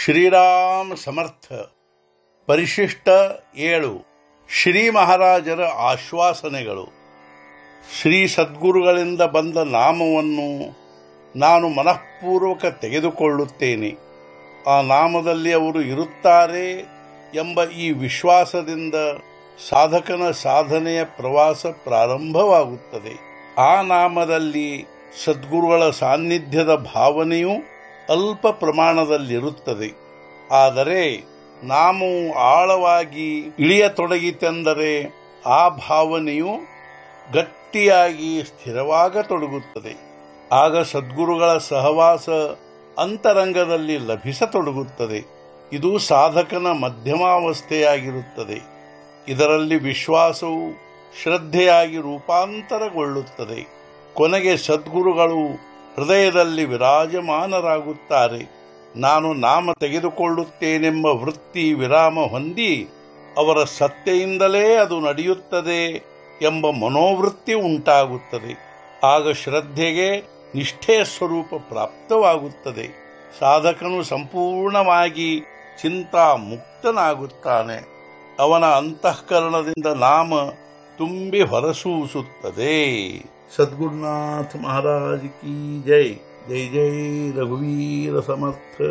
ಶ್ರೀರಾಮ ಸಮರ್ಥ. ಪರಿಶಿಷ್ಟ 7. ಶ್ರೀ ಮಹಾರಾಜರ ಆಶ್ವಾಸನೆಗಳು. ಶ್ರೀ ಸದ್ಗುರುಗಳಿಂದ ಬಂದ ನಾಮವನ್ನು ನಾನು ಮನಃಪೂರ್ವಕ ತೆಗೆದುಕೊಳ್ಳುತ್ತೇನೆ. ಆ ನಾಮದಲ್ಲಿ ಅವರು ಇರುತ್ತಾರೆ ಎಂಬ ಈ ವಿಶ್ವಾಸದಿಂದ ಸಾಧಕನ ಸಾಧನೆಯ ಪ್ರವಾಸ ಪ್ರಾರಂಭವಾಗುತ್ತದೆ. ಆ ನಾಮದಲ್ಲಿ ಸದ್ಗುರುಗಳ ಸಾನ್ನಿಧ್ಯದ ಭಾವನೆಯು ಅಲ್ಪ ಪ್ರಮಾಣದಲ್ಲಿರುತ್ತದೆ. ಆದರೆ ನಾಮವು ಆಳವಾಗಿ ಇಳಿಯತೊಡಗಿತೆಂದರೆ ಆ ಭಾವನೆಯು ಗಟ್ಟಿಯಾಗಿ ಸ್ಥಿರವಾಗತೊಡಗುತ್ತದೆ. ಆಗ ಸದ್ಗುರುಗಳ ಸಹವಾಸ ಅಂತರಂಗದಲ್ಲಿ ಲಭಿಸತೊಡಗುತ್ತದೆ. ಇದು ಸಾಧಕನ ಮಧ್ಯಮಾವಸ್ಥೆಯಾಗಿರುತ್ತದೆ. ಇದರಲ್ಲಿ ವಿಶ್ವಾಸವು ಶ್ರದ್ಧೆಯಾಗಿ ರೂಪಾಂತರಗೊಳ್ಳುತ್ತದೆ. ಕೊನೆಗೆ ಸದ್ಗುರುಗಳು ಹೃದಯದಲ್ಲಿ ವಿರಾಜಮಾನರಾಗುತ್ತಾರೆ. ನಾನು ನಾಮ ತೆಗೆದುಕೊಳ್ಳುತ್ತೇನೆಂಬ ವೃತ್ತಿ ವಿರಾಮ ಹೊಂದಿ ಅವರ ಸತ್ತೆಯಿಂದಲೇ ಅದು ನಡೆಯುತ್ತದೆ ಎಂಬ ಮನೋವೃತ್ತಿ ಉಂಟಾಗುತ್ತದೆ. ಆಗ ಶ್ರದ್ಧೆಗೆ ನಿಷ್ಠೆಯ ಸ್ವರೂಪ ಪ್ರಾಪ್ತವಾಗುತ್ತದೆ. ಸಾಧಕನು ಸಂಪೂರ್ಣವಾಗಿ ಚಿಂತಾಮುಕ್ತನಾಗುತ್ತಾನೆ. ಅವನ ಅಂತಃಕರಣದಿಂದ ನಾಮ ತುಂಬಿ ಹೊರಸೂಸುತ್ತದೆ. ಸದ್ಗುರುನಾಥ ಮಹಾರಾಜ್ ಕಿ ಜೈ. ಜೈ ಜೈ ರಘುವೀರ ಸಮರ್ಥ.